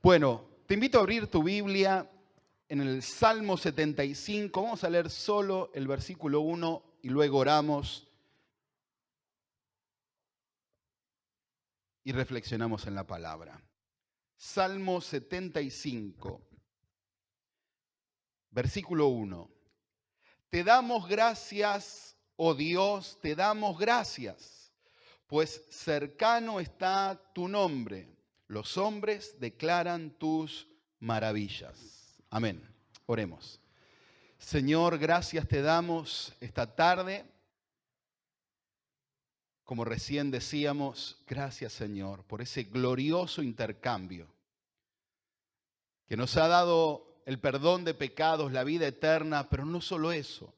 Bueno, te invito a abrir tu Biblia en el Salmo 75. Vamos a leer solo el versículo 1 y luego oramos y reflexionamos en la palabra. Salmo 75, versículo 1. Te damos gracias, oh Dios, te damos gracias, pues cercano está tu nombre. Los hombres declaran tus maravillas. Amén. Oremos. Señor, gracias te damos esta tarde. Como recién decíamos, gracias Señor por ese glorioso intercambio que nos ha dado el perdón de pecados, la vida eterna, pero no solo eso,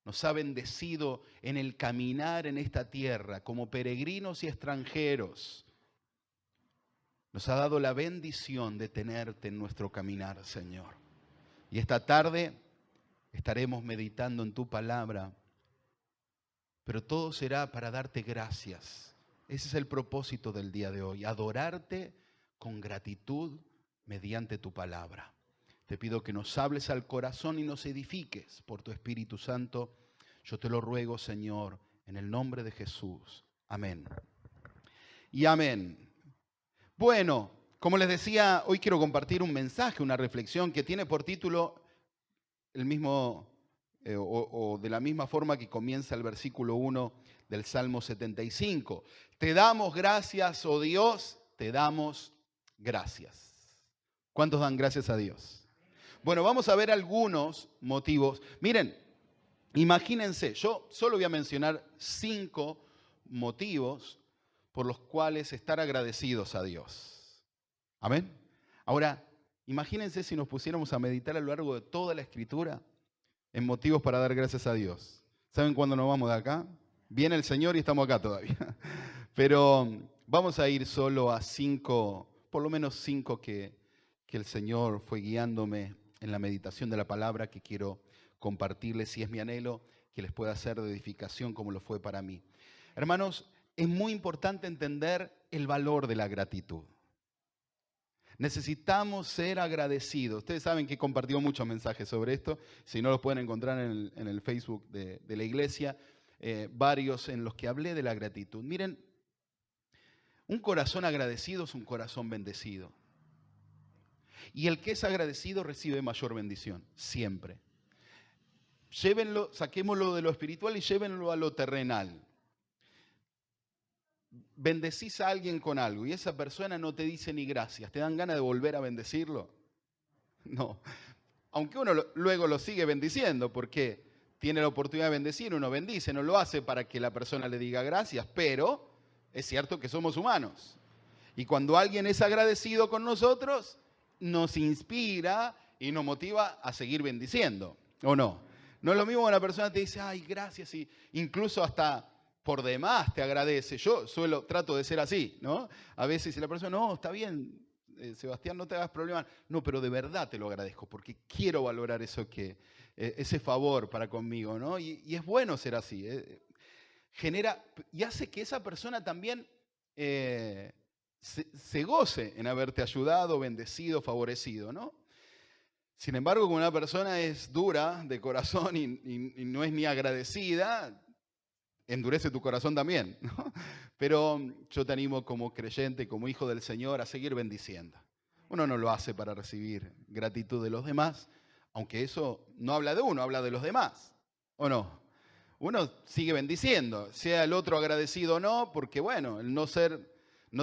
nos ha bendecido en el caminar en esta tierra como peregrinos y extranjeros. Nos ha dado la bendición de tenerte en nuestro caminar, Señor. Y esta tarde estaremos meditando en tu palabra, pero todo será para darte gracias. Ese es el propósito del día de hoy, adorarte con gratitud mediante tu palabra. Te pido que nos hables al corazón y nos edifiques por tu Espíritu Santo. Yo te lo ruego, Señor, en el nombre de Jesús. Amén. Y amén. Bueno, como les decía, hoy quiero compartir un mensaje, una reflexión que tiene por título el mismo o de la misma forma que comienza el versículo 1 del Salmo 75. Te damos gracias, oh Dios, te damos gracias. ¿Cuántos dan gracias a Dios? Bueno, vamos a ver algunos motivos. Miren, imagínense, yo solo voy a mencionar 5 motivos por los cuales estar agradecidos a Dios. Amén. Ahora, imagínense si nos pusiéramos a meditar a lo largo de toda la Escritura en motivos para dar gracias a Dios. ¿Saben cuándo nos vamos de acá? Viene el Señor y estamos acá todavía. Pero vamos a ir solo a 5, por lo menos 5 que el Señor fue guiándome en la meditación de la palabra que quiero compartirles, y es mi anhelo que les pueda ser de edificación como lo fue para mí. Hermanos, es muy importante entender el valor de la gratitud. Necesitamos ser agradecidos. Ustedes saben que he compartido muchos mensajes sobre esto. Si no, los pueden encontrar en el Facebook de la iglesia. Varios en los que hablé de la gratitud. Miren, un corazón agradecido es un corazón bendecido. Y el que es agradecido recibe mayor bendición, siempre. Llévenlo, saquémoslo de lo espiritual y llévenlo a lo terrenal. Bendecís a alguien con algo y esa persona no te dice ni gracias. ¿Te dan ganas de volver a bendecirlo? No. Aunque uno luego lo sigue bendiciendo porque tiene la oportunidad de bendecir, uno bendice, no lo hace para que la persona le diga gracias, pero es cierto que somos humanos. Y cuando alguien es agradecido con nosotros, nos inspira y nos motiva a seguir bendiciendo, ¿o no? No es lo mismo cuando una persona te dice, ay, gracias, y incluso hasta por demás te agradece. Yo trato de ser así, ¿no? A veces si la persona, no, está bien, Sebastián, no te hagas problema. No, pero de verdad te lo agradezco porque quiero valorar ese favor para conmigo, ¿no? Y es bueno ser así. Genera y hace que esa persona también se goce en haberte ayudado, bendecido, favorecido, ¿no? Sin embargo, cuando una persona es dura de corazón y no es ni agradecida, endurece tu corazón también, ¿no? Pero yo te animo como creyente, como hijo del Señor, a seguir bendiciendo. Uno no lo hace para recibir gratitud de los demás, aunque eso no habla de uno, habla de los demás, ¿o no? Uno sigue bendiciendo, sea el otro agradecido o no, porque bueno, el no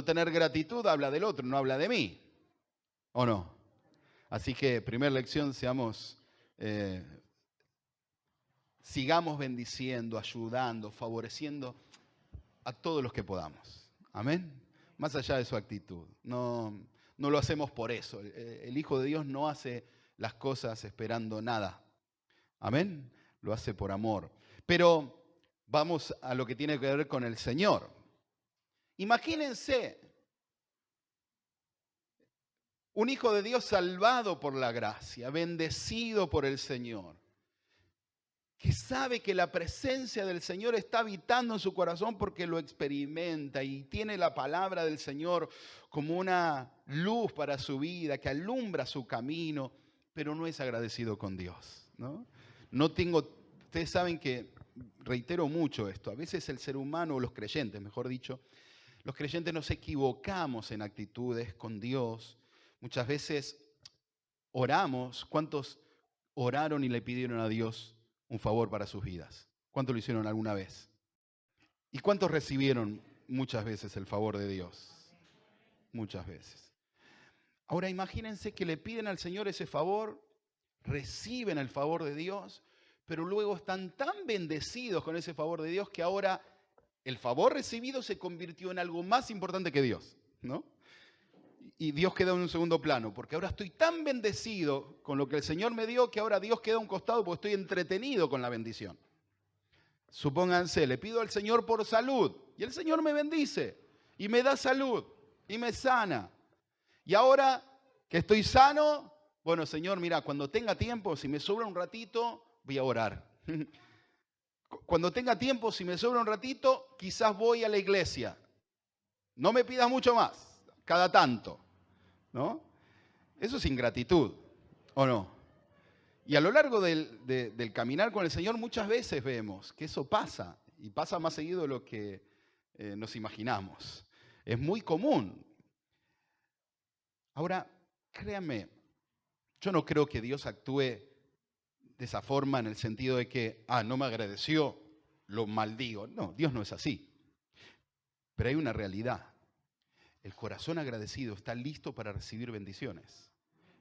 tener gratitud habla del otro, no habla de mí, ¿o no? Así que, primera lección, sigamos bendiciendo, ayudando, favoreciendo a todos los que podamos. Amén. Más allá de su actitud. No lo hacemos por eso. El Hijo de Dios no hace las cosas esperando nada. Amén. Lo hace por amor. Pero vamos a lo que tiene que ver con el Señor. Imagínense un Hijo de Dios salvado por la gracia, bendecido por el Señor. que sabe que la presencia del Señor está habitando en su corazón porque lo experimenta y tiene la palabra del Señor como una luz para su vida, que alumbra su camino, pero no es agradecido con Dios, ¿no? Ustedes saben que, reitero mucho esto, a veces el ser humano, o los creyentes, mejor dicho, los creyentes nos equivocamos en actitudes con Dios. Muchas veces oramos. ¿Cuántos oraron y le pidieron a Dios un favor para sus vidas? ¿Cuántos lo hicieron alguna vez? ¿Y cuántos recibieron muchas veces el favor de Dios? Muchas veces. Ahora imagínense que le piden al Señor ese favor, reciben el favor de Dios, pero luego están tan bendecidos con ese favor de Dios que ahora el favor recibido se convirtió en algo más importante que Dios, ¿no? Y Dios queda en un segundo plano, porque ahora estoy tan bendecido con lo que el Señor me dio que ahora Dios queda a un costado porque estoy entretenido con la bendición. Supónganse, le pido al Señor por salud y el Señor me bendice y me da salud y me sana. Y ahora que estoy sano, bueno, Señor, mira, cuando tenga tiempo, si me sobra un ratito, voy a orar. Cuando tenga tiempo, si me sobra un ratito, quizás voy a la iglesia. No me pidas mucho más, cada tanto, ¿no? Eso es ingratitud, ¿o no? Y a lo largo del caminar con el Señor muchas veces vemos que eso pasa, y pasa más seguido de lo que nos imaginamos. Es muy común. Ahora, créanme, yo no creo que Dios actúe de esa forma en el sentido de que, no me agradeció, lo maldigo. No, Dios no es así. Pero hay una realidad. El corazón agradecido está listo para recibir bendiciones.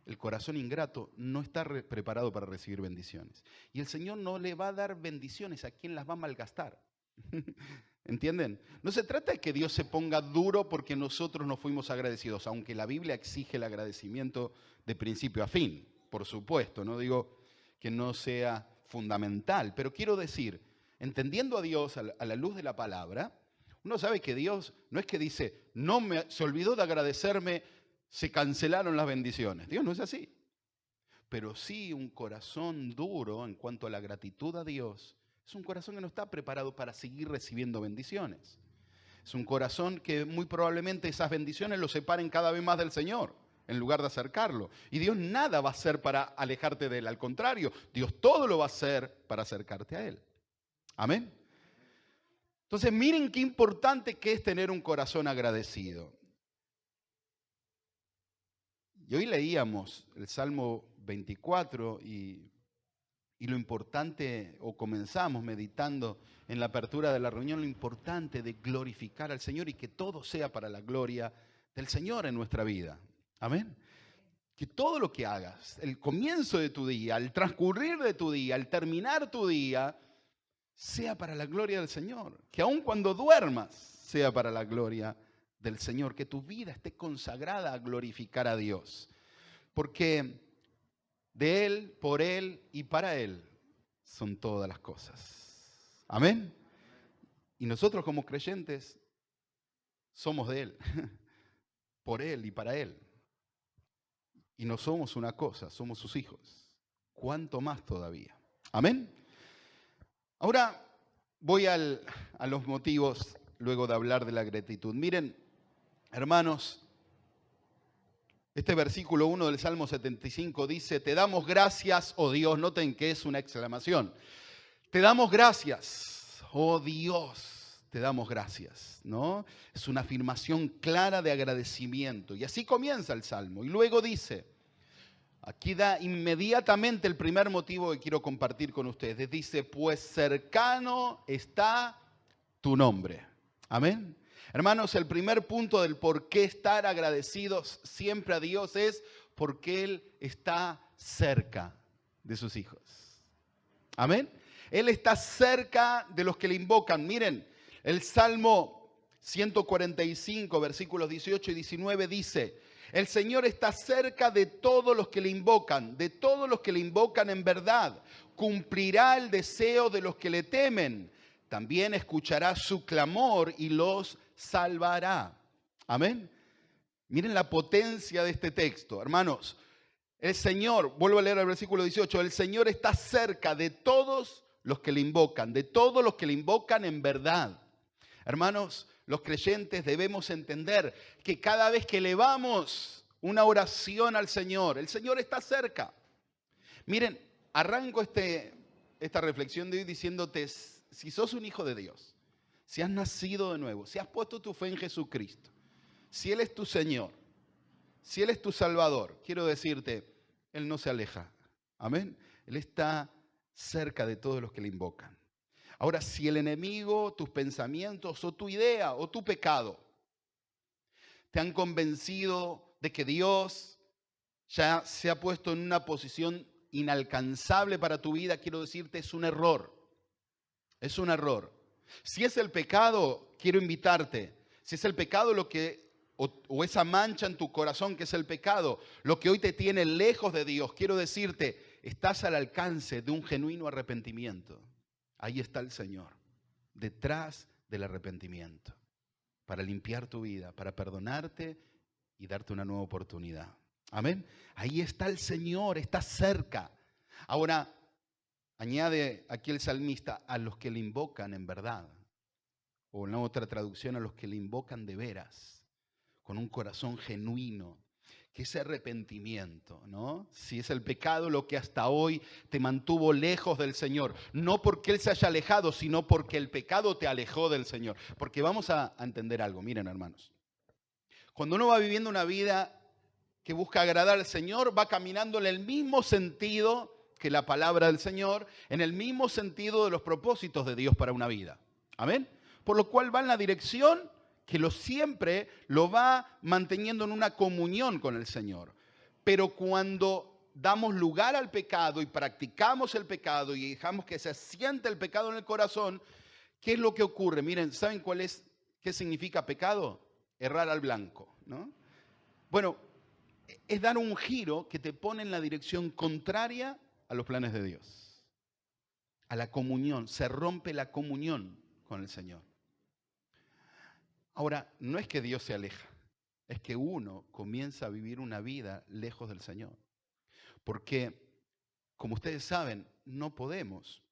El corazón ingrato no está preparado para recibir bendiciones. Y el Señor no le va a dar bendiciones a quien las va a malgastar. ¿Entienden? No se trata de que Dios se ponga duro porque nosotros no fuimos agradecidos, aunque la Biblia exige el agradecimiento de principio a fin, por supuesto. No digo que no sea fundamental, pero quiero decir, entendiendo a Dios a la luz de la palabra, uno sabe que Dios no es que dice, se olvidó de agradecerme, se cancelaron las bendiciones. Dios no es así. Pero sí un corazón duro en cuanto a la gratitud a Dios, es un corazón que no está preparado para seguir recibiendo bendiciones. Es un corazón que muy probablemente esas bendiciones lo separen cada vez más del Señor, en lugar de acercarlo. Y Dios nada va a hacer para alejarte de Él. Al contrario, Dios todo lo va a hacer para acercarte a Él. Amén. Entonces, miren qué importante que es tener un corazón agradecido. Y hoy leíamos el Salmo 24 y lo importante, o comenzamos meditando en la apertura de la reunión, lo importante de glorificar al Señor y que todo sea para la gloria del Señor en nuestra vida. Amén. Que todo lo que hagas, el comienzo de tu día, el transcurrir de tu día, el terminar tu día, sea para la gloria del Señor. Que aun cuando duermas, sea para la gloria del Señor. Que tu vida esté consagrada a glorificar a Dios. Porque de Él, por Él y para Él son todas las cosas. Amén. Y nosotros como creyentes somos de Él, por Él y para Él. Y no somos una cosa, somos sus hijos. ¿Cuánto más todavía? Amén. Ahora voy a los motivos luego de hablar de la gratitud. Miren, hermanos, este versículo 1 del Salmo 75 dice, te damos gracias, oh Dios. Noten que es una exclamación. Te damos gracias, oh Dios, te damos gracias, ¿no? Es una afirmación clara de agradecimiento. Y así comienza el Salmo. Y luego dice, aquí da inmediatamente el primer motivo que quiero compartir con ustedes. Dice, pues cercano está tu nombre. Amén. Hermanos, el primer punto del por qué estar agradecidos siempre a Dios es porque Él está cerca de sus hijos. Amén. Él está cerca de los que le invocan. Miren, el Salmo 145, versículos 18 y 19 dice, el Señor está cerca de todos los que le invocan, de todos los que le invocan en verdad. Cumplirá el deseo de los que le temen. También escuchará su clamor y los salvará. Amén. Miren la potencia de este texto, hermanos. El Señor, vuelvo a leer el versículo 18, el Señor está cerca de todos los que le invocan, de todos los que le invocan en verdad. Hermanos, los creyentes debemos entender que cada vez que elevamos una oración al Señor, el Señor está cerca. Miren, arranco esta reflexión de hoy diciéndote, si sos un hijo de Dios, si has nacido de nuevo, si has puesto tu fe en Jesucristo, si Él es tu Señor, si Él es tu Salvador, quiero decirte, Él no se aleja. Amén. Él está cerca de todos los que le invocan. Ahora, si el enemigo, tus pensamientos o tu idea o tu pecado te han convencido de que Dios ya se ha puesto en una posición inalcanzable para tu vida, quiero decirte, es un error. Es un error. Si es el pecado, quiero invitarte, si es el pecado o esa mancha en tu corazón que es el pecado, lo que hoy te tiene lejos de Dios, quiero decirte, estás al alcance de un genuino arrepentimiento. Ahí está el Señor, detrás del arrepentimiento, para limpiar tu vida, para perdonarte y darte una nueva oportunidad. Amén. Ahí está el Señor, está cerca. Ahora, añade aquí el salmista, a los que le invocan en verdad. O en la otra traducción, a los que le invocan de veras, con un corazón genuino, que ese arrepentimiento, ¿no? Si es el pecado lo que hasta hoy te mantuvo lejos del Señor, no porque Él se haya alejado, sino porque el pecado te alejó del Señor. Porque vamos a entender algo, miren hermanos. Cuando uno va viviendo una vida que busca agradar al Señor, va caminando en el mismo sentido que la palabra del Señor, en el mismo sentido de los propósitos de Dios para una vida. Amén. Por lo cual va en la dirección que siempre lo va manteniendo en una comunión con el Señor. Pero cuando damos lugar al pecado y practicamos el pecado y dejamos que se asiente el pecado en el corazón, ¿qué es lo que ocurre? Miren, ¿saben qué significa pecado? Errar al blanco, ¿no? Bueno, es dar un giro que te pone en la dirección contraria a los planes de Dios, a la comunión. Se rompe la comunión con el Señor. Ahora, no es que Dios se aleja, es que uno comienza a vivir una vida lejos del Señor. Porque, como ustedes saben, no podemos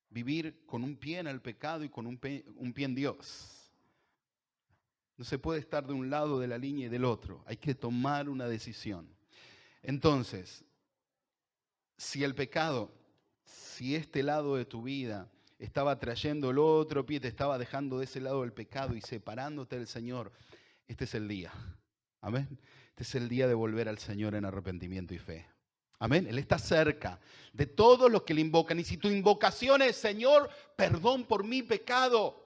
vivir con un pie en el pecado y con un pie en Dios. No se puede estar de un lado de la línea y del otro. Hay que tomar una decisión. Entonces, si el pecado, si este lado de tu vida estaba trayendo el otro pie, te estaba dejando de ese lado del pecado y separándote del Señor, este es el día. Amén. Este es el día de volver al Señor en arrepentimiento y fe. Amén. Él está cerca de todos los que le invocan. Y si tu invocación es, Señor, perdón por mi pecado,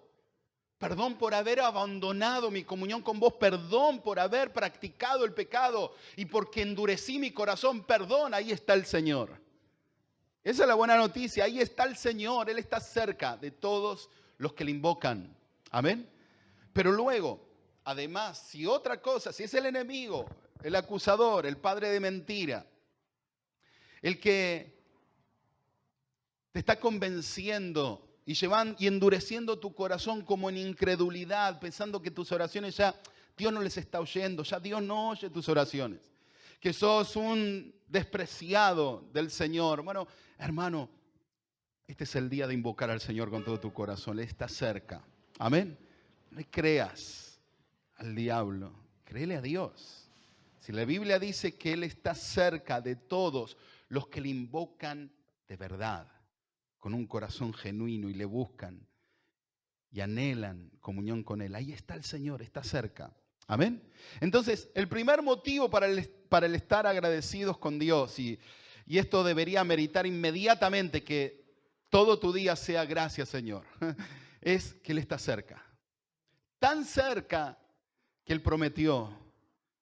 perdón por haber abandonado mi comunión con vos, perdón por haber practicado el pecado y porque endurecí mi corazón, perdón, ahí está el Señor. Esa es la buena noticia, ahí está el Señor, Él está cerca de todos los que le invocan. Amén. Pero luego, además, si es el enemigo, el acusador, el padre de mentira, el que te está convenciendo y endureciendo tu corazón como en incredulidad, pensando que tus oraciones ya Dios no les está oyendo, ya Dios no oye tus oraciones, que sos un despreciado del Señor. Bueno, hermano, este es el día de invocar al Señor con todo tu corazón, Él está cerca. Amén. No le creas al diablo, créele a Dios. Si la Biblia dice que Él está cerca de todos los que le invocan de verdad, con un corazón genuino y le buscan y anhelan comunión con Él, ahí está el Señor, está cerca. Amén. Entonces, el primer motivo para el estar agradecidos con Dios, y esto debería meritar inmediatamente que todo tu día sea gracias, Señor, es que Él está cerca. Tan cerca que Él prometió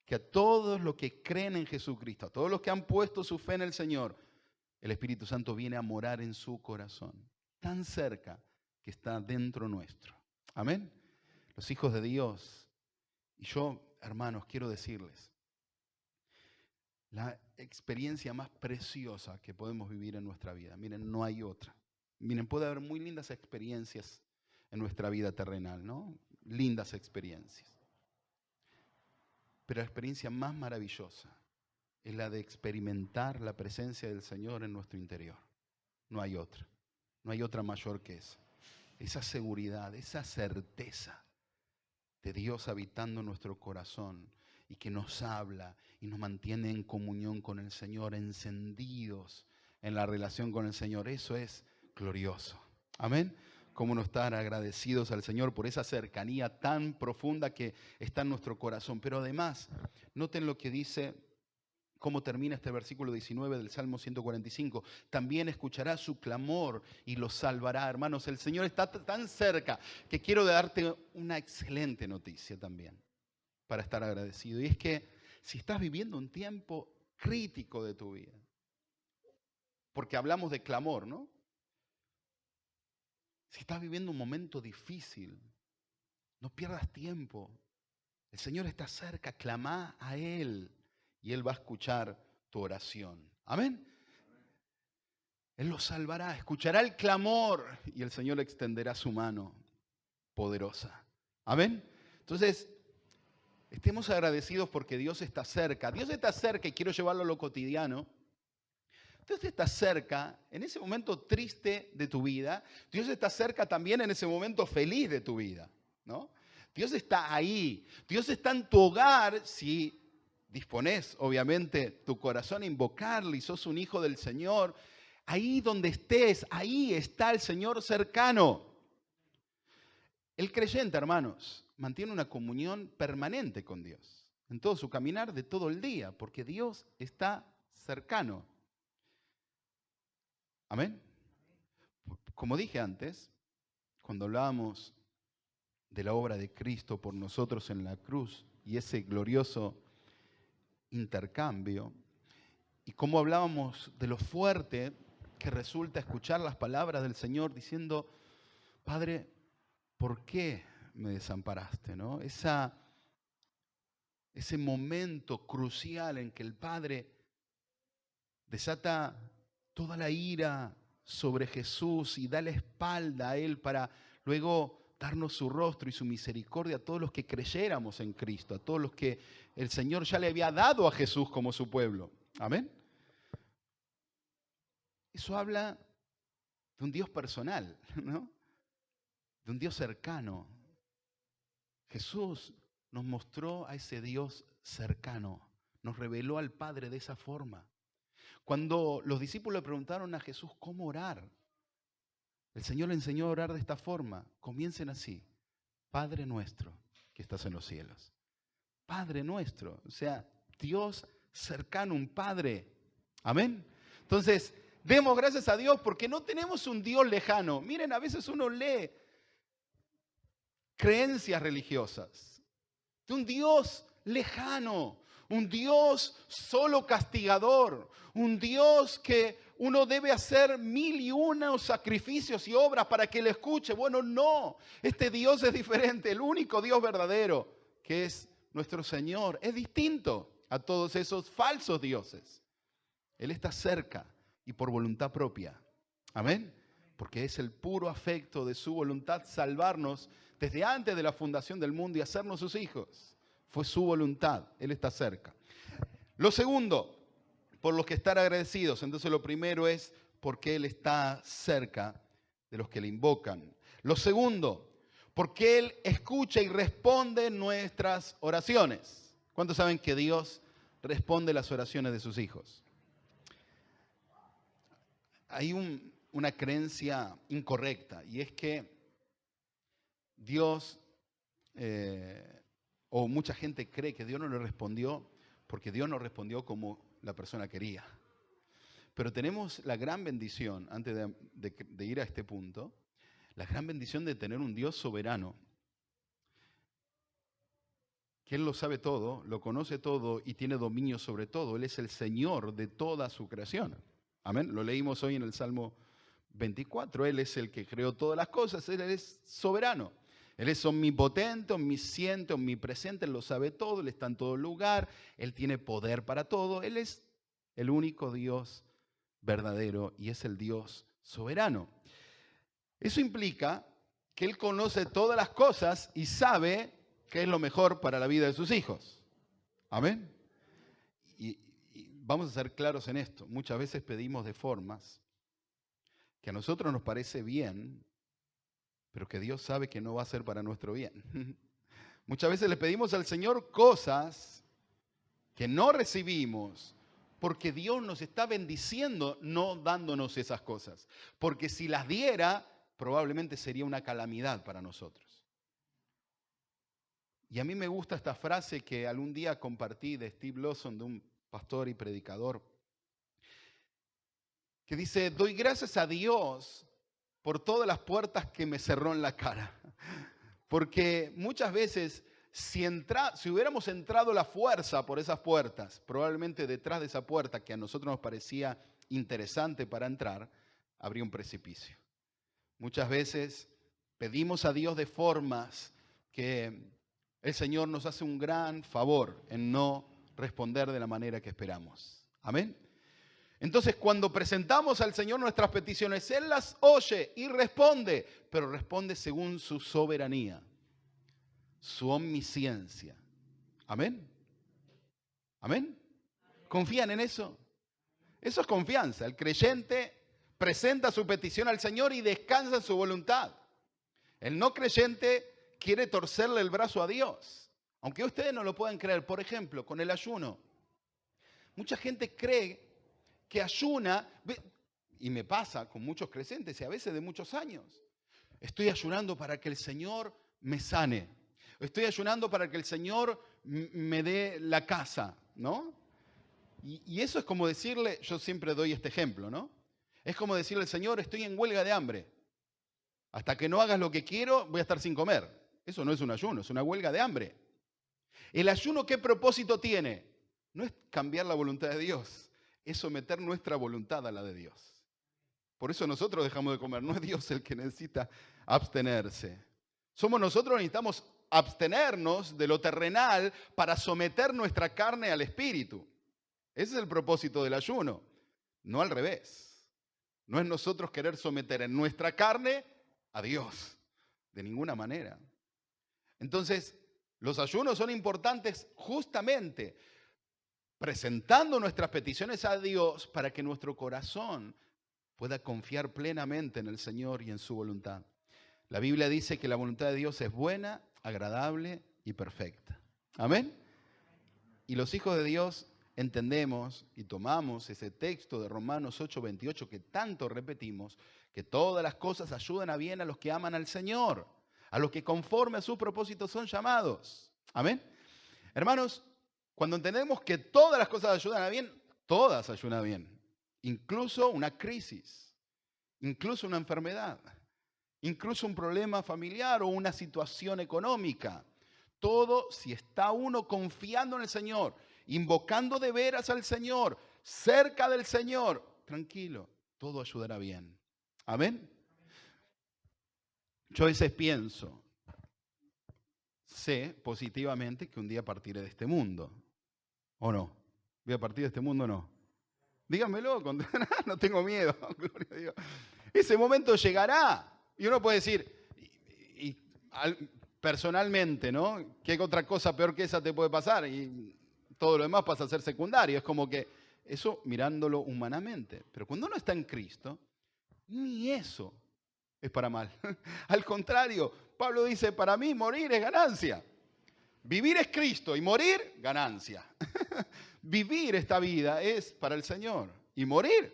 que a todos los que creen en Jesucristo, a todos los que han puesto su fe en el Señor, el Espíritu Santo viene a morar en su corazón. Tan cerca que está dentro nuestro. Amén. Los hijos de Dios. Y yo, hermanos, quiero decirles, la experiencia más preciosa que podemos vivir en nuestra vida, miren, no hay otra. Miren, puede haber muy lindas experiencias en nuestra vida terrenal, ¿no? Lindas experiencias. Pero la experiencia más maravillosa es la de experimentar la presencia del Señor en nuestro interior. No hay otra. No hay otra mayor que esa. Esa seguridad, esa certeza de Dios habitando en nuestro corazón y que nos habla y nos mantiene en comunión con el Señor, encendidos en la relación con el Señor. Eso es glorioso. Amén. Cómo no estar agradecidos al Señor por esa cercanía tan profunda que está en nuestro corazón. Pero además, noten lo que dice, cómo termina este versículo 19 del Salmo 145. También escuchará su clamor y los salvará. Hermanos, el Señor está tan cerca que quiero darte una excelente noticia también para estar agradecido. Y es que si estás viviendo un tiempo crítico de tu vida, porque hablamos de clamor, ¿no? Si estás viviendo un momento difícil, no pierdas tiempo. El Señor está cerca, clama a Él y Él va a escuchar tu oración. Amén. Él los salvará, escuchará el clamor y el Señor extenderá su mano poderosa. Amén. Entonces, estemos agradecidos porque Dios está cerca. Dios está cerca y quiero llevarlo a lo cotidiano. Dios está cerca en ese momento triste de tu vida. Dios está cerca también en ese momento feliz de tu vida, ¿no? Dios está ahí. Dios está en tu hogar si dispones, obviamente, tu corazón a invocarle y sos un hijo del Señor. Ahí donde estés, ahí está el Señor cercano. El creyente, hermanos, mantiene una comunión permanente con Dios en todo su caminar de todo el día, porque Dios está cercano. Amén. Como dije antes, cuando hablábamos de la obra de Cristo por nosotros en la cruz y ese glorioso intercambio, y cómo hablábamos de lo fuerte que resulta escuchar las palabras del Señor diciendo, Padre, ¿por qué me desamparaste? ¿No? Ese momento crucial en que el Padre desata toda la ira sobre Jesús y da la espalda a Él para luego darnos su rostro y su misericordia a todos los que creyéramos en Cristo, a todos los que el Señor ya le había dado a Jesús como su pueblo. Amén. Eso habla de un Dios personal, ¿no? De un Dios cercano. Jesús nos mostró a ese Dios cercano, nos reveló al Padre de esa forma. Cuando los discípulos le preguntaron a Jesús cómo orar, el Señor le enseñó a orar de esta forma. Comiencen así, Padre nuestro que estás en los cielos. Padre nuestro, o sea, Dios cercano, un Padre. Amén. Entonces, demos gracias a Dios porque no tenemos un Dios lejano. Miren, a veces uno lee creencias religiosas de un Dios lejano, un Dios solo castigador, un Dios que uno debe hacer 1001 sacrificios y obras para que le escuche. Bueno, no, este Dios es diferente, el único Dios verdadero, que es nuestro Señor, es distinto a todos esos falsos dioses. Él está cerca y por voluntad propia. Amén. Porque es el puro afecto de su voluntad salvarnos desde antes de la fundación del mundo y hacernos sus hijos. Fue su voluntad, Él está cerca. Lo segundo, por los que estar agradecidos. Entonces lo primero es porque Él está cerca de los que le invocan. Lo segundo, porque Él escucha y responde nuestras oraciones. ¿Cuántos saben que Dios responde las oraciones de sus hijos? Hay una creencia incorrecta y es que Dios, o mucha gente cree que Dios no le respondió porque Dios no respondió como la persona quería. Pero tenemos la gran bendición, antes de ir a este punto, la gran bendición de tener un Dios soberano, que Él lo sabe todo, lo conoce todo y tiene dominio sobre todo. Él es el Señor de toda su creación. Amén. Lo leímos hoy en el Salmo 24. Él es el que creó todas las cosas. Él es soberano. Él es omnipotente, omnisciente, omnipresente. Él lo sabe todo. Él está en todo lugar. Él tiene poder para todo. Él es el único Dios verdadero y es el Dios soberano. Eso implica que Él conoce todas las cosas y sabe qué es lo mejor para la vida de sus hijos. Amén. Y vamos a ser claros en esto. Muchas veces pedimos de formas que a nosotros nos parece bien, pero que Dios sabe que no va a ser para nuestro bien. Muchas veces le pedimos al Señor cosas que no recibimos porque Dios nos está bendiciendo no dándonos esas cosas. Porque si las diera, probablemente sería una calamidad para nosotros. Y a mí me gusta esta frase que algún día compartí de Steve Lawson, de un pastor y predicador, que dice: doy gracias a Dios por todas las puertas que me cerró en la cara. Porque muchas veces, si hubiéramos entrado a la fuerza por esas puertas, probablemente detrás de esa puerta que a nosotros nos parecía interesante para entrar, habría un precipicio. Muchas veces pedimos a Dios de formas que el Señor nos hace un gran favor en no responder de la manera que esperamos. Amén. Entonces, cuando presentamos al Señor nuestras peticiones, Él las oye y responde, pero responde según su soberanía, su omnisciencia. Amén. Amén. ¿Confían en eso? Eso es confianza. El creyente presenta su petición al Señor y descansa en su voluntad. El no creyente quiere torcerle el brazo a Dios. Aunque ustedes no lo puedan creer, por ejemplo, con el ayuno. Mucha gente cree que ayuna, y me pasa con muchos creyentes y a veces de muchos años. Estoy ayunando para que el Señor me sane. Estoy ayunando para que el Señor me dé la casa, ¿no? Y eso es como decirle, yo siempre doy este ejemplo, ¿no? Es como decirle al Señor: estoy en huelga de hambre. Hasta que no hagas lo que quiero, voy a estar sin comer. Eso no es un ayuno, es una huelga de hambre. ¿El ayuno qué propósito tiene? No es cambiar la voluntad de Dios, es someter nuestra voluntad a la de Dios. Por eso nosotros dejamos de comer, no es Dios el que necesita abstenerse. Somos nosotros que necesitamos abstenernos de lo terrenal para someter nuestra carne al espíritu. Ese es el propósito del ayuno, no al revés. No es nosotros querer someter en nuestra carne a Dios, de ninguna manera. Entonces, los ayunos son importantes justamente presentando nuestras peticiones a Dios para que nuestro corazón pueda confiar plenamente en el Señor y en su voluntad. La Biblia dice que la voluntad de Dios es buena, agradable y perfecta. Amén. Y los hijos de Dios entendemos y tomamos ese texto de Romanos 8:28 que tanto repetimos, que todas las cosas ayudan a bien a los que aman al Señor, a los que conforme a sus propósitos son llamados. Amén. Hermanos, cuando entendemos que todas las cosas ayudan a bien, todas ayudan a bien. Incluso una crisis, incluso una enfermedad, incluso un problema familiar o una situación económica. Todo, si está uno confiando en el Señor, invocando de veras al Señor, cerca del Señor, tranquilo, todo ayudará bien. Amén. Yo a veces pienso, sé positivamente que un día partiré de este mundo. ¿O no? ¿Voy a partir de este mundo o no? Díganmelo, no tengo miedo, gloria a Dios. Ese momento llegará. Y uno puede decir, personalmente, ¿no? ¿Qué otra cosa peor que esa te puede pasar? Y todo lo demás pasa a ser secundario. Es como que eso mirándolo humanamente. Pero cuando uno está en Cristo, ni eso es para mal. Al contrario, Pablo dice: para mí morir es ganancia. Vivir es Cristo y morir, ganancia. Vivir esta vida es para el Señor y morir,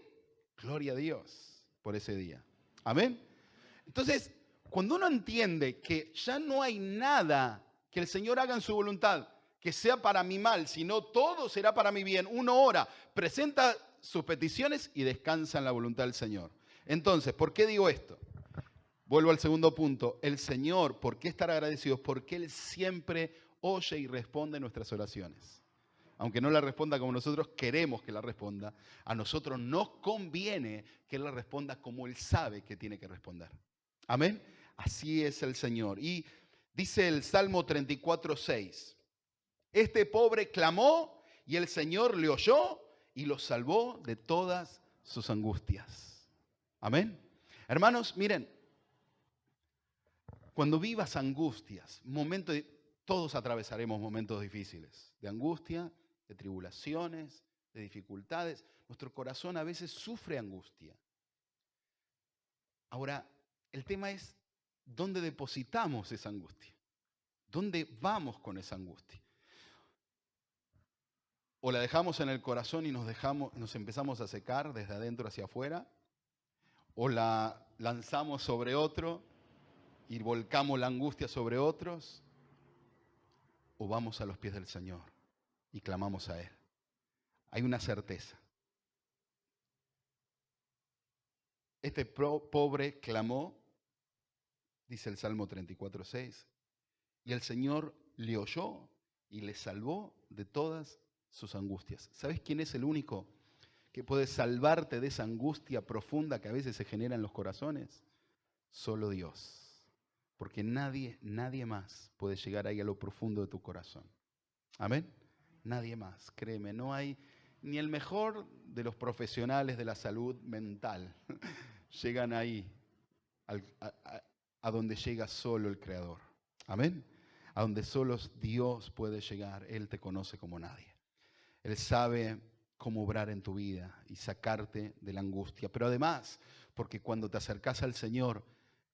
gloria a Dios por ese día. Amén. Entonces, cuando uno entiende que ya no hay nada que el Señor haga en su voluntad que sea para mi mal, sino todo será para mi bien, uno ora, presenta sus peticiones y descansa en la voluntad del Señor. Entonces, ¿por qué digo esto? Vuelvo al segundo punto. El Señor, ¿por qué estar agradecidos? Porque Él siempre oye y responde nuestras oraciones. Aunque no la responda como nosotros queremos que la responda, a nosotros nos conviene que Él la responda como Él sabe que tiene que responder. Amén. Así es el Señor. Y dice el Salmo 34:6. Este pobre clamó y el Señor le oyó y lo salvó de todas sus angustias. Amén. Hermanos, miren, cuando vivas angustias, todos atravesaremos momentos difíciles, de angustia, de tribulaciones, de dificultades. Nuestro corazón a veces sufre angustia. Ahora, el tema es dónde depositamos esa angustia. ¿Dónde vamos con esa angustia? O la dejamos en el corazón y nos empezamos a secar desde adentro hacia afuera, o la lanzamos sobre otro y volcamos la angustia sobre otros, o vamos a los pies del Señor y clamamos a Él. Hay una certeza. Este pobre clamó, dice el Salmo 34:6, y el Señor le oyó y le salvó de todas sus angustias. ¿Sabes quién es el único que puede salvarte de esa angustia profunda que a veces se genera en los corazones? Solo Dios. Porque nadie más puede llegar ahí a lo profundo de tu corazón. Amén. Nadie más, créeme, no hay ni el mejor de los profesionales de la salud mental. Llegan ahí, a donde llega solo el Creador. Amén. A donde solo Dios puede llegar. Él te conoce como nadie. Él sabe cómo obrar en tu vida y sacarte de la angustia. Pero además, porque cuando te acercas al Señor,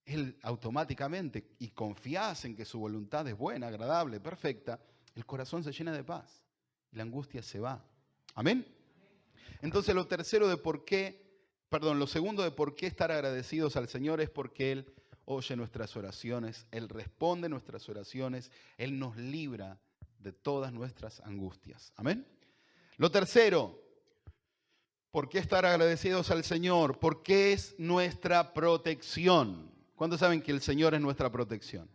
Él automáticamente, y confías en que su voluntad es buena, agradable, perfecta, el corazón se llena de paz y la angustia se va. Amén. Entonces lo segundo de por qué estar agradecidos al Señor es porque Él oye nuestras oraciones, Él responde nuestras oraciones, Él nos libra de todas nuestras angustias. Amén. Lo tercero, ¿por qué estar agradecidos al Señor? Porque es nuestra protección. ¿Cuántos saben que el Señor es nuestra protección?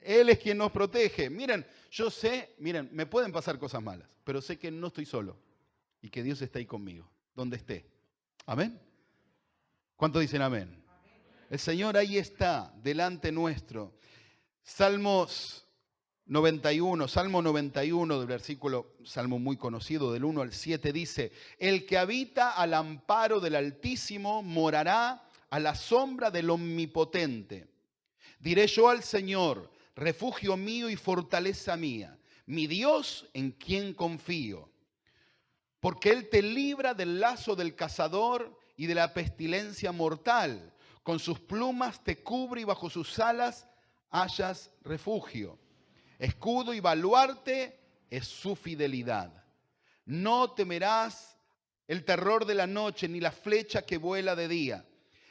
Él es quien nos protege. Miren, yo sé, me pueden pasar cosas malas, pero sé que no estoy solo y que Dios está ahí conmigo, donde esté. ¿Amén? ¿Cuántos dicen amén? El Señor ahí está, delante nuestro. Salmo 91 del versículo, salmo muy conocido, del 1 al 7, dice: el que habita al amparo del Altísimo morará a la sombra del Omnipotente. Diré yo al Señor, refugio mío y fortaleza mía, mi Dios en quien confío. Porque Él te libra del lazo del cazador y de la pestilencia mortal. Con sus plumas te cubre y bajo sus alas hallas refugio. Escudo y baluarte es su fidelidad. No temerás el terror de la noche, ni la flecha que vuela de día,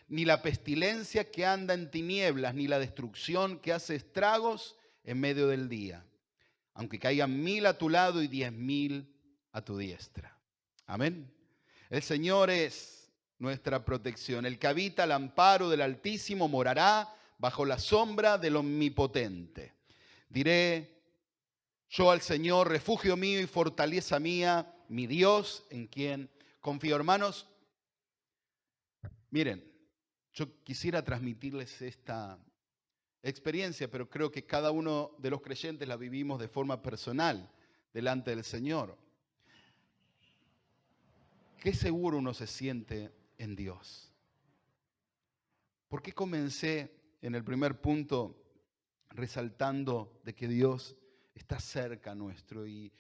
ni la pestilencia que anda en tinieblas, ni la destrucción que hace estragos en medio del día. Aunque caigan 1000 a tu lado y 10.000 a tu diestra. Amén. El Señor es nuestra protección. El que habita al amparo del Altísimo morará bajo la sombra del Omnipotente. Diré yo al Señor, refugio mío y fortaleza mía, mi Dios en quien confío. Hermanos, miren, yo quisiera transmitirles esta experiencia, pero creo que cada uno de los creyentes la vivimos de forma personal delante del Señor. Qué seguro uno se siente en Dios. ¿Por qué comencé en el primer punto resaltando de que Dios está cerca nuestro y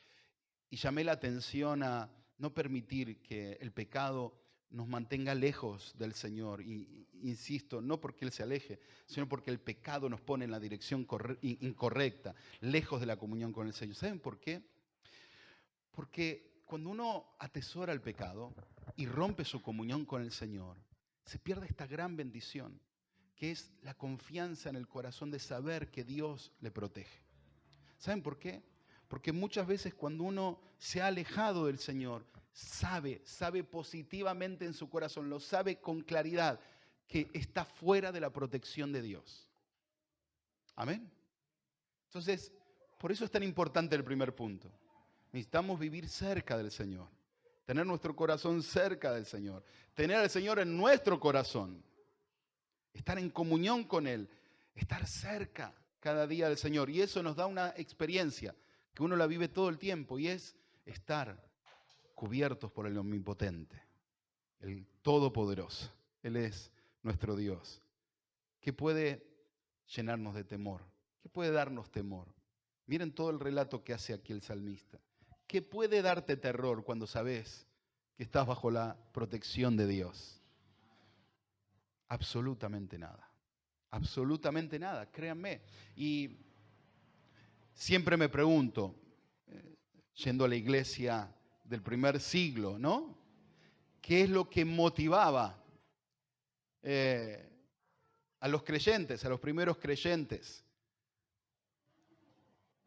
llamé la atención a no permitir que el pecado nos mantenga lejos del Señor? Y insisto, no porque Él se aleje, sino porque el pecado nos pone en la dirección incorrecta, lejos de la comunión con el Señor. ¿Saben por qué? Porque cuando uno atesora el pecado y rompe su comunión con el Señor, se pierde esta gran bendición, que es la confianza en el corazón de saber que Dios le protege. ¿Saben por qué? Porque muchas veces cuando uno se ha alejado del Señor, sabe positivamente en su corazón, lo sabe con claridad, que está fuera de la protección de Dios. Amén. Entonces, por eso es tan importante el primer punto. Necesitamos vivir cerca del Señor, tener nuestro corazón cerca del Señor, tener al Señor en nuestro corazón, estar en comunión con Él, estar cerca cada día del Señor. Y eso nos da una experiencia que uno la vive todo el tiempo, y es estar cubiertos por el Omnipotente, el Todopoderoso. Él es nuestro Dios. ¿Qué puede llenarnos de temor? ¿Qué puede darnos temor? Miren todo el relato que hace aquí el salmista. ¿Qué puede darte terror cuando sabes que estás bajo la protección de Dios? Absolutamente nada. Absolutamente nada, créanme. Y siempre me pregunto, yendo a la iglesia del primer siglo, ¿no? ¿Qué es lo que motivaba a los creyentes, a los primeros creyentes,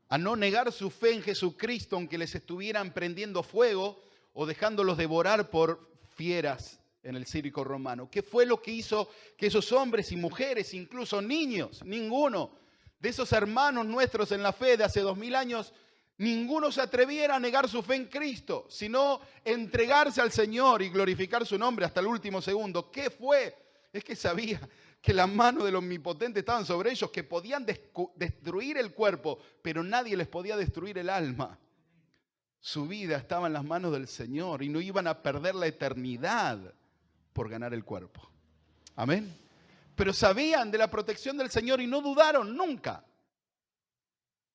a no negar su fe en Jesucristo aunque les estuvieran prendiendo fuego o dejándolos devorar por fieras en el circo romano? ¿Qué fue lo que hizo que esos hombres y mujeres, incluso niños, ninguno de esos hermanos nuestros en la fe de hace 2000 años, ninguno se atreviera a negar su fe en Cristo, sino entregarse al Señor y glorificar su nombre hasta el último segundo? ¿Qué fue? Es que sabía que las manos del Omnipotente estaban sobre ellos, que podían destruir el cuerpo, pero nadie les podía destruir el alma. Su vida estaba en las manos del Señor y no iban a perder la eternidad por ganar el cuerpo. Amén. Pero sabían de la protección del Señor y no dudaron nunca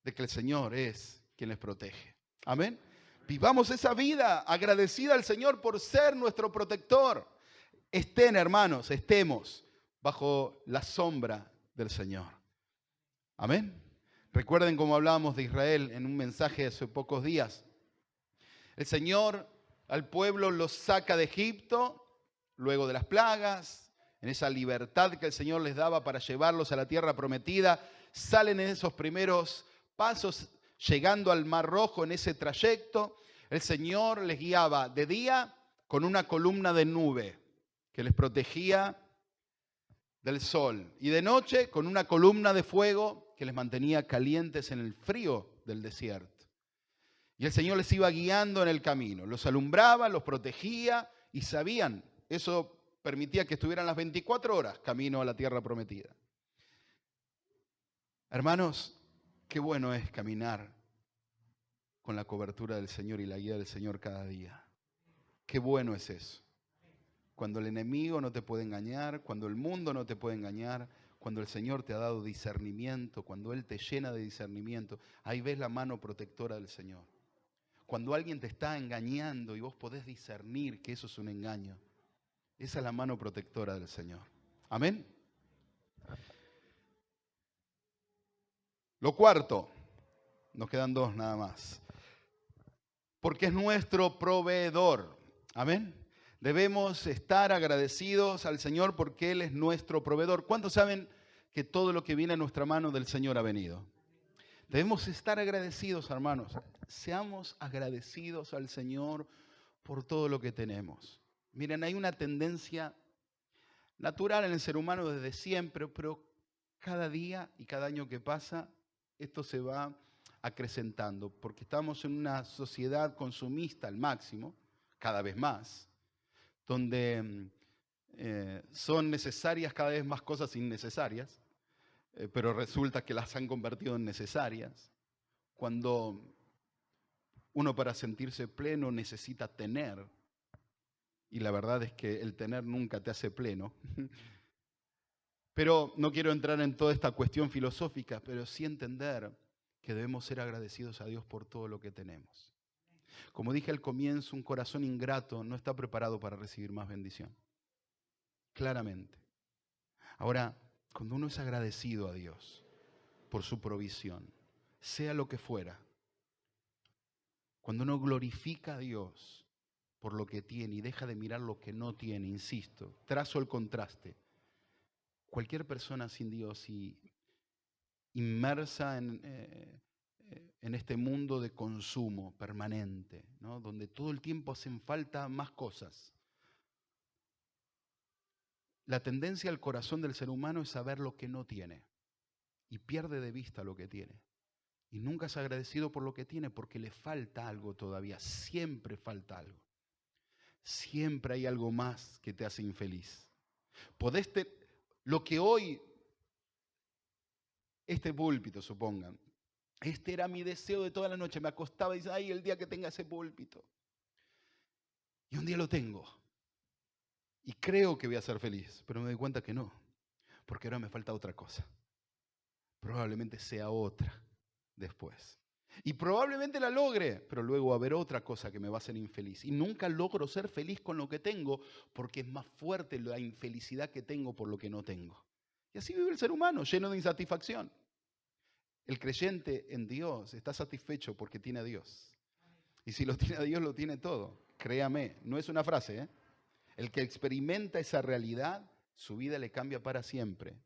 de que el Señor es quien les protege. Amén. Vivamos esa vida agradecida al Señor por ser nuestro protector. Estén, hermanos, estemos bajo la sombra del Señor. Amén. Recuerden cómo hablábamos de Israel en un mensaje hace pocos días. El Señor al pueblo los saca de Egipto, luego de las plagas, en esa libertad que el Señor les daba para llevarlos a la tierra prometida. Salen en esos primeros pasos, llegando al Mar Rojo en ese trayecto. El Señor les guiaba de día con una columna de nube que les protegía del sol, y de noche con una columna de fuego que les mantenía calientes en el frío del desierto. Y el Señor les iba guiando en el camino, los alumbraba, los protegía y sabían, eso permitía que estuvieran las 24 horas camino a la tierra prometida. Hermanos, qué bueno es caminar con la cobertura del Señor y la guía del Señor cada día. Qué bueno es eso. Cuando el enemigo no te puede engañar, cuando el mundo no te puede engañar, cuando el Señor te ha dado discernimiento, cuando Él te llena de discernimiento, ahí ves la mano protectora del Señor. Cuando alguien te está engañando y vos podés discernir que eso es un engaño, esa es la mano protectora del Señor. Amén. Lo cuarto, nos quedan dos nada más, porque es nuestro proveedor. Amén. Debemos estar agradecidos al Señor porque Él es nuestro proveedor. ¿Cuántos saben que todo lo que viene a nuestra mano del Señor ha venido? Debemos estar agradecidos, hermanos. Seamos agradecidos al Señor por todo lo que tenemos. Miren, hay una tendencia natural en el ser humano desde siempre, pero cada día y cada año que pasa, esto se va acrecentando, porque estamos en una sociedad consumista al máximo, cada vez más, donde son necesarias cada vez más cosas innecesarias, pero resulta que las han convertido en necesarias, cuando uno para sentirse pleno necesita tener, y la verdad es que el tener nunca te hace pleno. Pero no quiero entrar en toda esta cuestión filosófica, pero sí entender que debemos ser agradecidos a Dios por todo lo que tenemos. Como dije al comienzo, un corazón ingrato no está preparado para recibir más bendición. Claramente. Ahora, cuando uno es agradecido a Dios por su provisión, sea lo que fuera, cuando uno glorifica a Dios por lo que tiene y deja de mirar lo que no tiene, insisto, trazo el contraste. Cualquier persona sin Dios y inmersa en este mundo de consumo permanente, ¿no? Donde todo el tiempo hacen falta más cosas. La tendencia al corazón del ser humano es saber lo que no tiene y pierde de vista lo que tiene. Y nunca es agradecido por lo que tiene porque le falta algo todavía, siempre falta algo. Siempre hay algo más que te hace infeliz. Lo que hoy, este púlpito, supongan, este era mi deseo de toda la noche, me acostaba y decía, ay, el día que tenga ese púlpito. Y un día lo tengo. Y creo que voy a ser feliz, pero me doy cuenta que no, porque ahora me falta otra cosa. Probablemente sea otra después. Y probablemente la logre, pero luego va a haber otra cosa que me va a hacer infeliz. Y nunca logro ser feliz con lo que tengo porque es más fuerte la infelicidad que tengo por lo que no tengo. Y así vive el ser humano, lleno de insatisfacción. El creyente en Dios está satisfecho porque tiene a Dios. Y si lo tiene a Dios, lo tiene todo. Créame, no es una frase, ¿eh? El que experimenta esa realidad, su vida le cambia para siempre.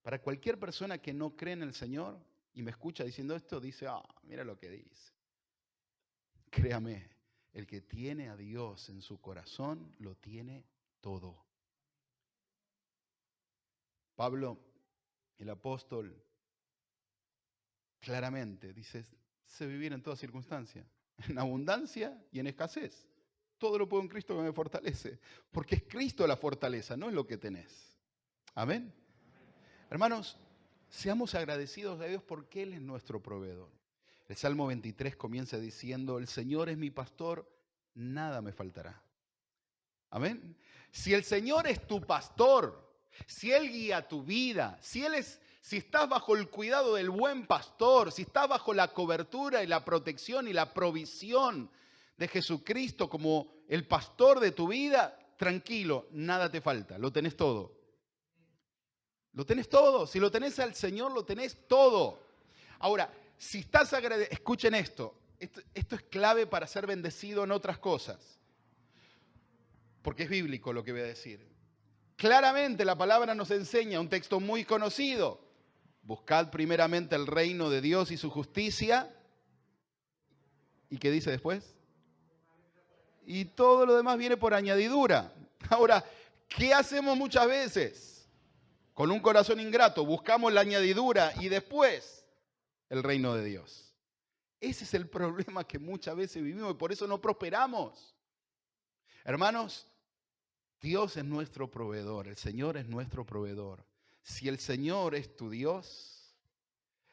Para cualquier persona que no cree en el Señor y me escucha diciendo esto, dice, mira lo que dice. Créame, el que tiene a Dios en su corazón, lo tiene todo. Pablo, el apóstol, claramente dice, sé vivir en toda circunstancia, en abundancia y en escasez. Todo lo puedo en Cristo que me fortalece, porque es Cristo la fortaleza, no es lo que tenés. Amén. Hermanos, seamos agradecidos a Dios porque Él es nuestro proveedor. El Salmo 23 comienza diciendo, el Señor es mi pastor, nada me faltará. Amén. Si el Señor es tu pastor, si Él guía tu vida, si estás bajo el cuidado del buen pastor, si estás bajo la cobertura y la protección y la provisión de Jesucristo como el pastor de tu vida, tranquilo, nada te falta, lo tenés todo. Lo tenés todo. Si lo tenés al Señor, lo tenés todo. Ahora, si estás agradecido, escuchen esto. Esto es clave para ser bendecido en otras cosas. Porque es bíblico lo que voy a decir. Claramente la palabra nos enseña un texto muy conocido. Buscad primeramente el reino de Dios y su justicia. ¿Y qué dice después? Y todo lo demás viene por añadidura. Ahora, ¿qué hacemos muchas veces? Con un corazón ingrato, buscamos la añadidura y después el reino de Dios. Ese es el problema que muchas veces vivimos y por eso no prosperamos. Hermanos, Dios es nuestro proveedor, el Señor es nuestro proveedor. Si el Señor es tu Dios,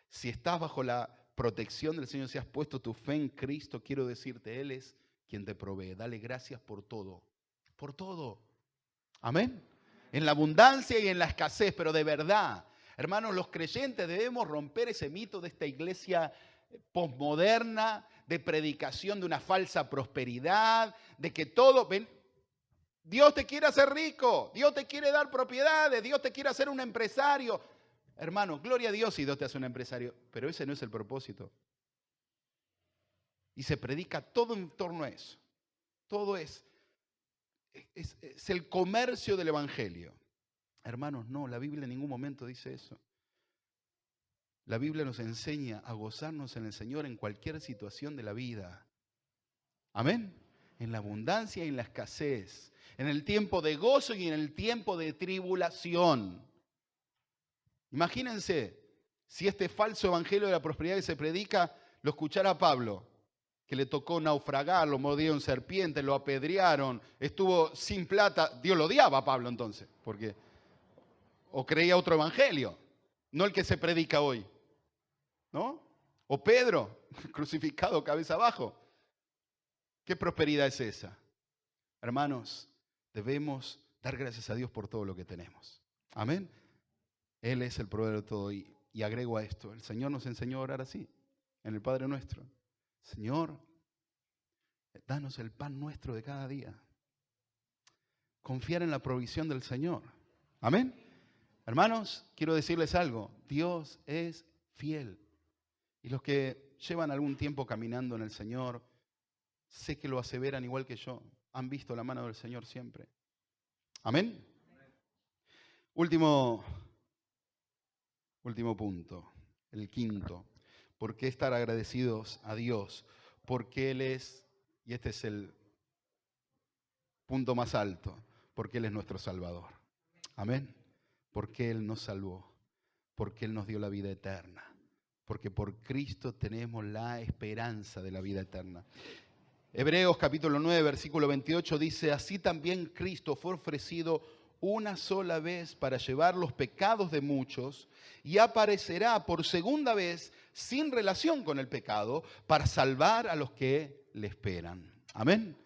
si estás bajo la protección del Señor, si has puesto tu fe en Cristo, quiero decirte, Él es quien te provee. Dale gracias por todo, por todo. Amén. En la abundancia y en la escasez, pero de verdad, hermanos, los creyentes debemos romper ese mito de esta iglesia posmoderna, de predicación de una falsa prosperidad, de que todo, Dios te quiere hacer rico, Dios te quiere dar propiedades, Dios te quiere hacer un empresario. Hermanos, gloria a Dios si Dios te hace un empresario, pero ese no es el propósito. Y se predica todo en torno a eso. Todo es el comercio del evangelio. Hermanos, no, la Biblia en ningún momento dice eso. La Biblia nos enseña a gozarnos en el Señor en cualquier situación de la vida. Amén. En la abundancia y en la escasez. En el tiempo de gozo y en el tiempo de tribulación. Imagínense si este falso evangelio de la prosperidad que se predica lo escuchara Pablo, que le tocó naufragar, lo mordieron serpientes, lo apedrearon, estuvo sin plata. Dios lo odiaba a Pablo entonces, porque o creía otro evangelio, no el que se predica hoy, ¿no? O Pedro, crucificado cabeza abajo. ¿Qué prosperidad es esa? Hermanos, debemos dar gracias a Dios por todo lo que tenemos. Amén. Él es el proveedor de todo. Y agrego a esto, el Señor nos enseñó a orar así, en el Padre Nuestro. Señor, danos el pan nuestro de cada día. Confiar en la provisión del Señor. Amén. Hermanos, quiero decirles algo. Dios es fiel. Y los que llevan algún tiempo caminando en el Señor, sé que lo aseveran igual que yo. Han visto la mano del Señor siempre. Amén. Último punto, el quinto. ¿Por qué estar agradecidos a Dios? Porque Él es, y este es el punto más alto, porque Él es nuestro Salvador. Amén. Porque Él nos salvó, porque Él nos dio la vida eterna, porque por Cristo tenemos la esperanza de la vida eterna. Hebreos capítulo 9, versículo 28 dice, así también Cristo fue ofrecido una sola vez para llevar los pecados de muchos y aparecerá por segunda vez sin relación con el pecado para salvar a los que le esperan. Amén.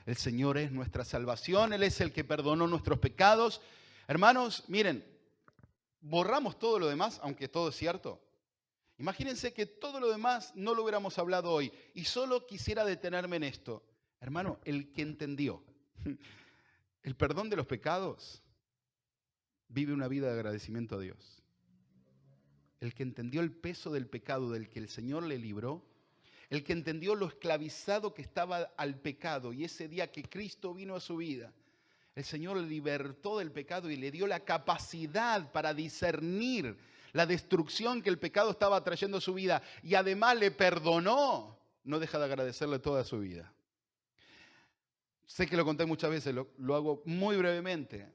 El Señor es nuestra salvación, Él es el que perdonó nuestros pecados. Hermanos, miren, borramos todo lo demás, aunque todo es cierto, Imagínense que todo lo demás no lo hubiéramos hablado hoy y solo quisiera detenerme en esto. Hermano, el que entendió el perdón de los pecados vive una vida de agradecimiento a Dios. El que entendió el peso del pecado del que el Señor le libró, el que entendió lo esclavizado que estaba al pecado y ese día que Cristo vino a su vida, el Señor le libertó del pecado y le dio la capacidad para discernir la destrucción que el pecado estaba trayendo a su vida y además le perdonó, no deja de agradecerle toda su vida. Sé que lo conté muchas veces, lo hago muy brevemente.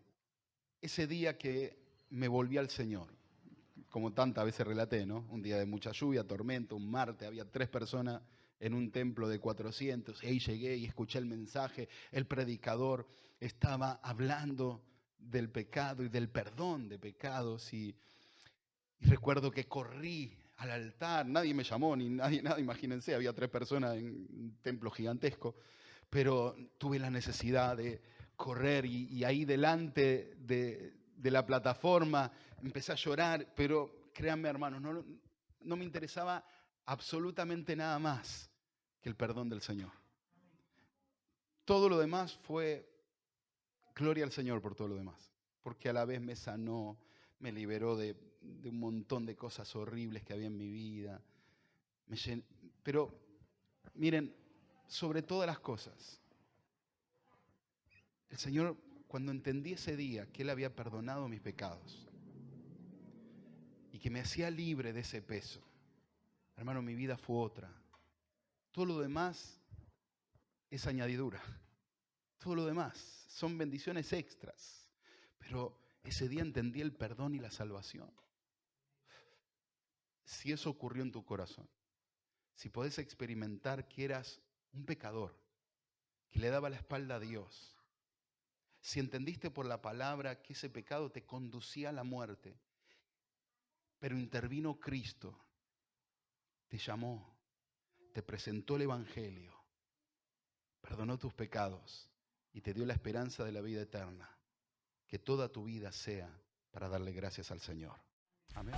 Ese día que me volví al Señor, como tantas veces relaté, ¿no? Un día de mucha lluvia, tormenta, un martes, había 3 personas en un templo de 400. Y ahí llegué y escuché el mensaje. El predicador estaba hablando del pecado y del perdón de pecados. Y recuerdo que corrí al altar. Nadie me llamó, ni nadie, nada, imagínense. Había 3 personas en un templo gigantesco. Pero tuve la necesidad de correr y ahí delante de la plataforma empecé a llorar, pero créanme, hermanos, no me interesaba absolutamente nada más que el perdón del Señor. Todo lo demás fue gloria al Señor por todo lo demás, porque a la vez me sanó, me liberó de un montón de cosas horribles que había en mi vida. Pero miren, sobre todas las cosas, el Señor, cuando entendí ese día que Él había perdonado mis pecados y que me hacía libre de ese peso, hermano, mi vida fue otra. Todo lo demás es añadidura. Todo lo demás son bendiciones extras. Pero ese día entendí el perdón y la salvación. Si eso ocurrió en tu corazón, si podés experimentar que eras un pecador, que le daba la espalda a Dios, si entendiste por la palabra que ese pecado te conducía a la muerte, pero intervino Cristo, te llamó, te presentó el Evangelio, perdonó tus pecados y te dio la esperanza de la vida eterna, que toda tu vida sea para darle gracias al Señor. Amén.